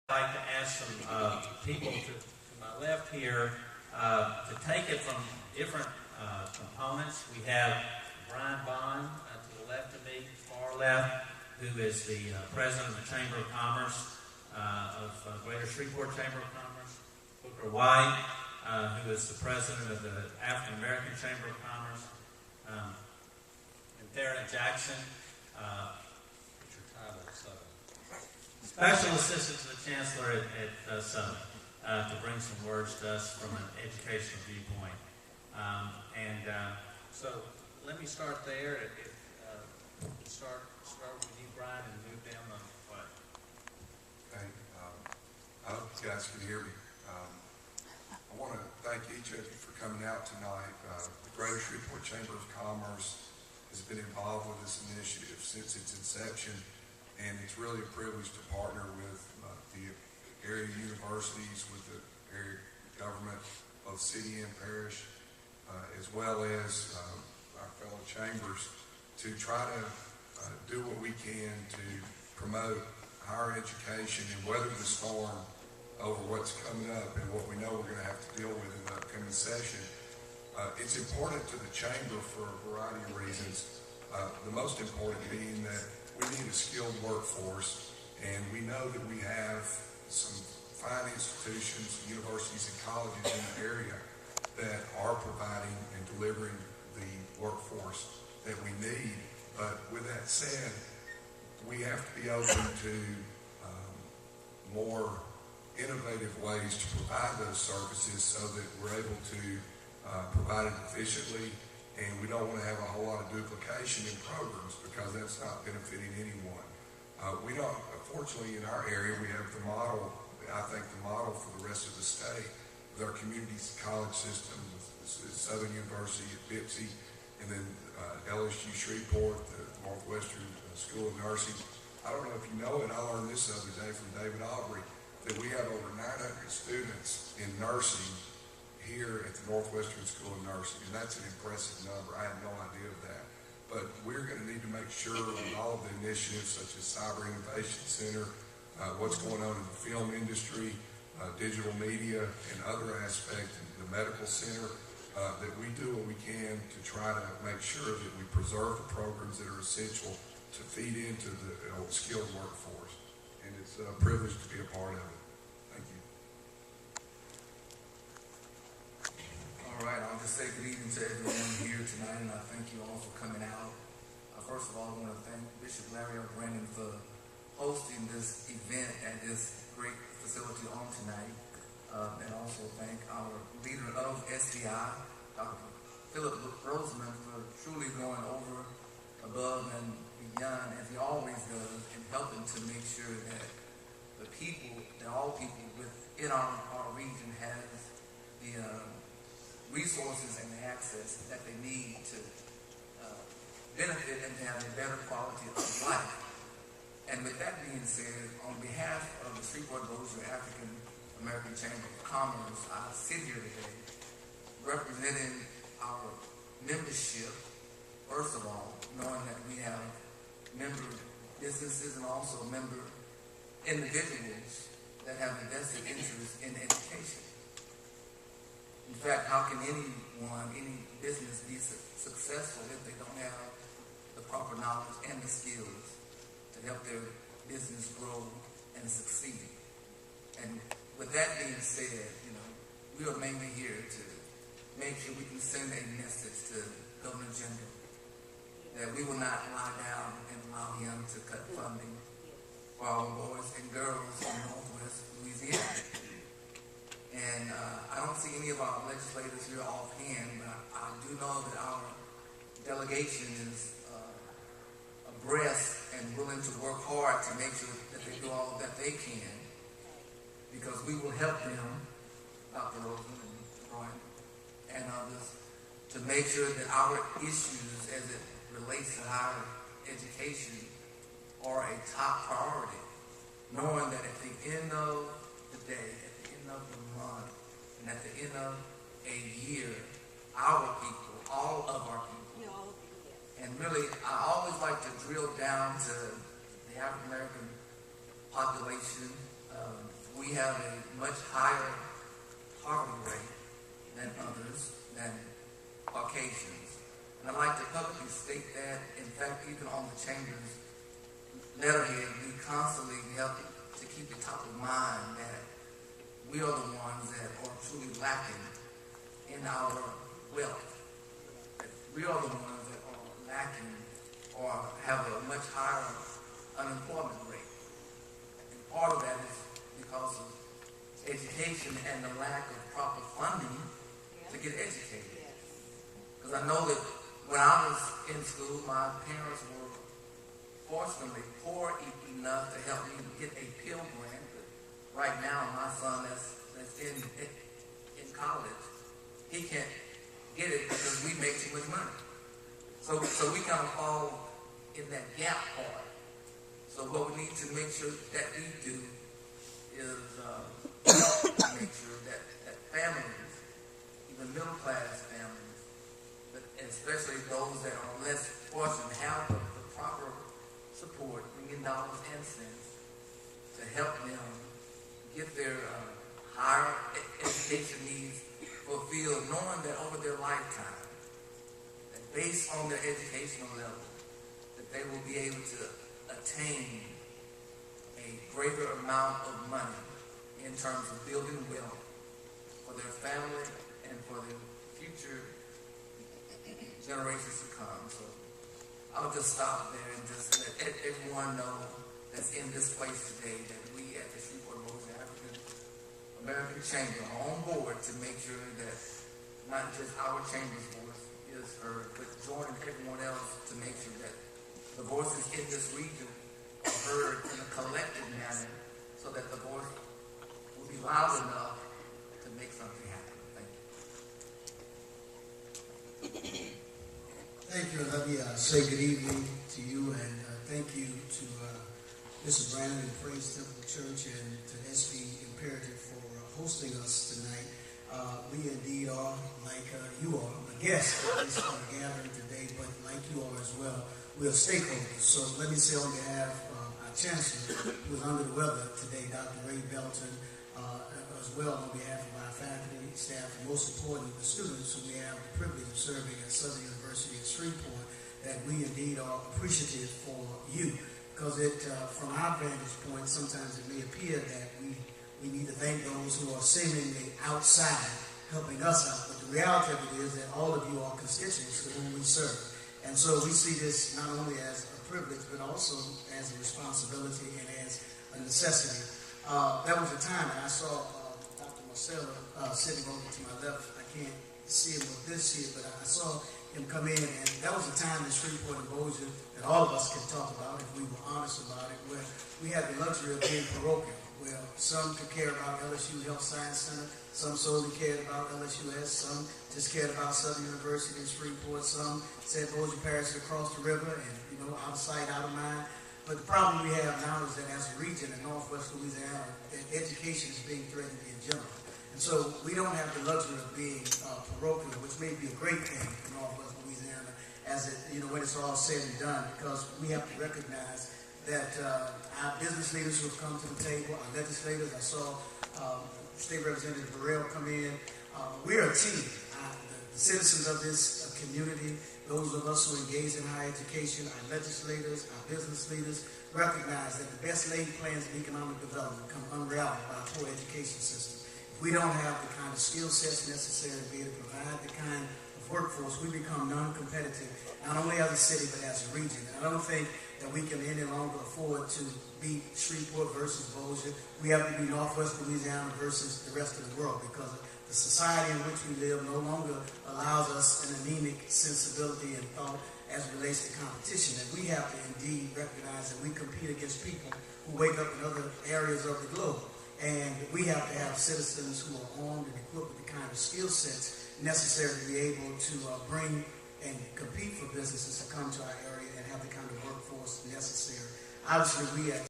I'd like to ask some people to my left here to take it from different components. We have Brian Bond to the left of me, far left, who is the president of the Chamber of Commerce of Greater Shreveport Chamber of Commerce. Booker White, who is the president of the African American Chamber of Commerce. And Darren Jackson, what's your title at Southern? Special Assistant to the Chancellor at Southern, to bring some words to us from an educational viewpoint. So let me start there. Start with you, Brian, and move down the way. Okay. I hope you guys can hear me. I want to thank each of you for coming out tonight. The Greater Shreveport Chamber of Commerce has been involved with this initiative since its inception, and it's really a privilege to partner with the area universities, with the area government, both city and parish, as well as our fellow chambers, to try to do what we can to promote higher education and weather the storm over what's coming up and what we know we're going to have to deal with in the upcoming session. It's important to the chamber for a variety of reasons. The most important being that we need a skilled workforce, and we know that we have some fine institutions, universities, and colleges in the area that are providing and delivering the workforce that we need. But with that said, we have to be open to more innovative ways to provide those services so that we're able to provide it efficiently, and we don't want to have a whole lot of duplication in programs because that's not benefiting anyone. We don't, fortunately in our area, we have the model, I think the model for the rest of the state with our community college system, with Southern University at Bipsy, and then LSU Shreveport, the Northwestern School of Nursing. I don't know if you know it, I learned this the other day from David Aubrey, that we have over 900 students in nursing here at the Northwestern School of Nursing, and that's an impressive number. I had no idea of that. But we're going to need to make sure with all of the initiatives such as Cyber Innovation Center, what's going on in the film industry, digital media, and other aspects, the medical center, that we do what we can to try to make sure that we preserve the programs that are essential to feed into the skilled workforce. And it's a privilege to be a part of it. Thank you. All right, I'll just say good evening to everyone here tonight, and I thank you all for coming out. First of all, I want to thank Bishop Larry L. Brandon for hosting this event at this great facility on tonight, and also thank our leader of SDI, Dr. Philip Roseman, for truly going over, above, and beyond, as he always does, in helping to make sure that the people, that all people within our region has the resources and the access that they need to benefit and to have a better quality of life. And with that being said, on behalf of the Shreveport-Bossier African American Chamber of Commerce, I sit here today representing our membership, first of all, knowing that we have member businesses and also member individuals that have a vested interest in education. In fact, how can anyone, any business be successful if they don't have the proper knowledge and the skills to help their business grow and succeed? And with that being said, we are mainly here to make sure we can send a message to Governor General that we will not lie down and allow him to cut funding for our boys and girls in Northwest Louisiana. And I don't see any of our legislators here offhand, but I do know that our delegation is abreast and willing to work hard to make sure that they do all that they can, because we will help them, Dr. Roseman and Brian and others, to make sure that our issues as it relates to higher education are a top priority, knowing that at the end of the day, at the end of the month, and at the end of a year, our people, all of our people, and really, I always like to drill down to the African American population, we have a much higher poverty rate than others, than Caucasians. And I'd like to publicly state that, in fact, even on the Chamber's letterhead, we constantly help to keep it top of mind that we are the ones that are truly lacking in our wealth. We are the ones that are lacking or have a much higher unemployment rate. And part of that is because of education and the lack of proper funding to get educated. Because I know that when I was in school, my parents were fortunately poor enough to help me get a Pell Grant. But right now, my son that's in college, he can't get it because we make too much money. So we kind of fall in that gap part. So what we need to make sure that we do is make sure that families, even middle class families, but especially those that are less fortunate, have the proper support, bringing dollars and cents, to help them get their higher education needs fulfilled, knowing that over their lifetime, that based on their educational level, that they will be able to attain a greater amount of money in terms of building wealth for their family and for their future generations to come. So I'll just stop there and just let everyone know that's in this place today that we at the Shreveport-Bossier African American Chamber are on board to make sure that not just our chamber's voice is heard, but joining everyone else to make sure that the voices in this region are heard in a collective manner so that the voice will be loud enough to make something happen. Thank you. Thank you, and let me say good evening to you, and thank you to Mr. Brandon and Praise Temple Church and to SB Imperative for hosting us tonight. We indeed are, like you are, a guest at this gathering today, but like you are as well, we are stakeholders. So let me say on behalf of our Chancellor, who is under the weather today, Dr. Ray Belton, as well on behalf of our faculty, staff, and most importantly, the students who we have the privilege of serving at Southern University at Shreveport, that we indeed are appreciative for you. Because from our vantage point, sometimes it may appear that we need to thank those who are seemingly outside helping us out. But the reality of it is that all of you are constituents to whom we serve. And so we see this not only as a privilege, but also as a responsibility and as a necessity. There was a time, and I saw Dr. Marcelo sitting over to my left. I can't see him with this here, but I saw him come in, and that was a time in Shreveport and Bossier that all of us can talk about if we were honest about it, where we had the luxury of being parochial, where some could care about LSU Health Science Center, some solely cared about LSUS, some just cared about Southern University in Shreveport, some said Bossier Parish is across the river, and out of sight, out of mind. But the problem we have now is that as a region in Northwest Louisiana, that education is being threatened in general. And so we don't have the luxury of being parochial, which may be a great thing for Northwest Louisiana, as when it's all said and done, because we have to recognize that our business leaders who have come to the table, our legislators, I saw State Representative Burrell come in. We're a team. The citizens of this community, those of us who engage in higher education, our legislators, our business leaders, recognize that the best laid plans of economic development come unraveled by a poor education system. If we don't have the kind of skill sets necessary to be able to provide the kind of workforce, we become non-competitive, not only as a city, but as a region. And I don't think that we can any longer afford to be Shreveport versus Bossier. We have to be Northwest Louisiana versus the rest of the world, because the society in which we live no longer allows us an anemic sensibility and thought as it relates to competition. And we have to indeed recognize that we compete against people who wake up in other areas of the globe. And we have to have citizens who are armed and equipped with the kind of skill sets necessary to be able to bring and compete for businesses to come to our area and have the kind of workforce necessary. Obviously, we at